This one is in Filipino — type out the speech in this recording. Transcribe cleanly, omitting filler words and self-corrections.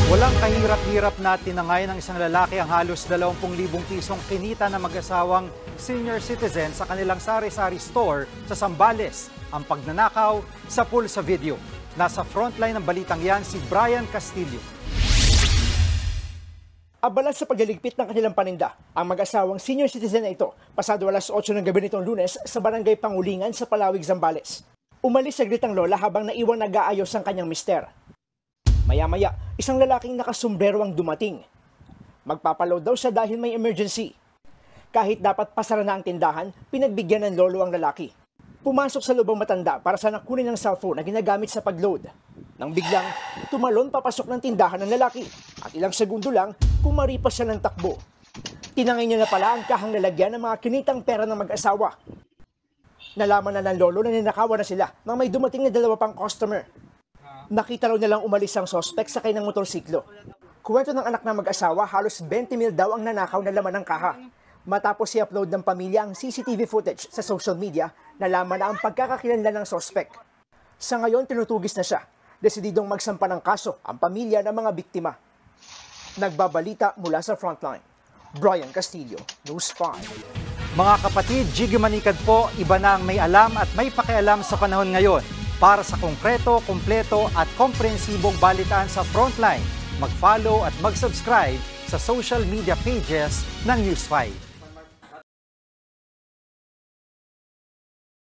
Walang kahirap-hirap na tinangay ng isang lalaki ang halos 20,000 pisong kinita ng mag-asawang senior citizen sa kanilang sari-sari store sa Zambales. Ang pagnanakaw sa pool sa video. Nasa frontline ng balitang yan si Brian Castillo. Abala sa pagliligpit ng kanilang paninda, ang mag-asawang senior citizen na ito pasado alas 8 ng gabi nitong Lunes sa barangay Pangulingan sa Palawig, Zambales. Umalis saglit ang lola habang naiwang nag-aayos ang kanyang mister. Maya-maya, isang lalaking nakasombrero ang dumating. Magpapaload daw siya dahil may emergency. Kahit dapat pasara na ang tindahan, pinagbigyan ng lolo ang lalaki. Pumasok sa loob ang matanda para sana kunin ang cellphone na ginagamit sa pagload. Nang biglang, tumalon papasok ng tindahan ng lalaki at ilang segundo lang, kumaripas siya ng takbo. Tinangay niya na pala ang kahang lalagyan ng mga kinitang pera ng mag-asawa. Nalaman na ng lolo na ninakawan na sila nang may dumating na 2 pang customer. Nakita raw nilang umalis ang sospek sakay ng motorsiklo. Kuwento ng anak ng mag-asawa, halos 20,000 daw ang nanakaw na laman ng kaha. Matapos i-upload ng pamilya ang CCTV footage sa social media, nalaman na ang pagkakakilanlan ng sospek. Sa ngayon, tinutugis na siya. Desididong magsampa ng kaso ang pamilya ng mga biktima. Nagbabalita mula sa frontline. Brian Castillo, News 5. Mga kapatid, Jiggy Manikad po, iba na ang may alam at may pakialam sa panahon ngayon. Para sa konkreto, kumpleto at komprehensibong balitaan sa Frontline, mag-follow at mag-subscribe sa social media pages ng News 5.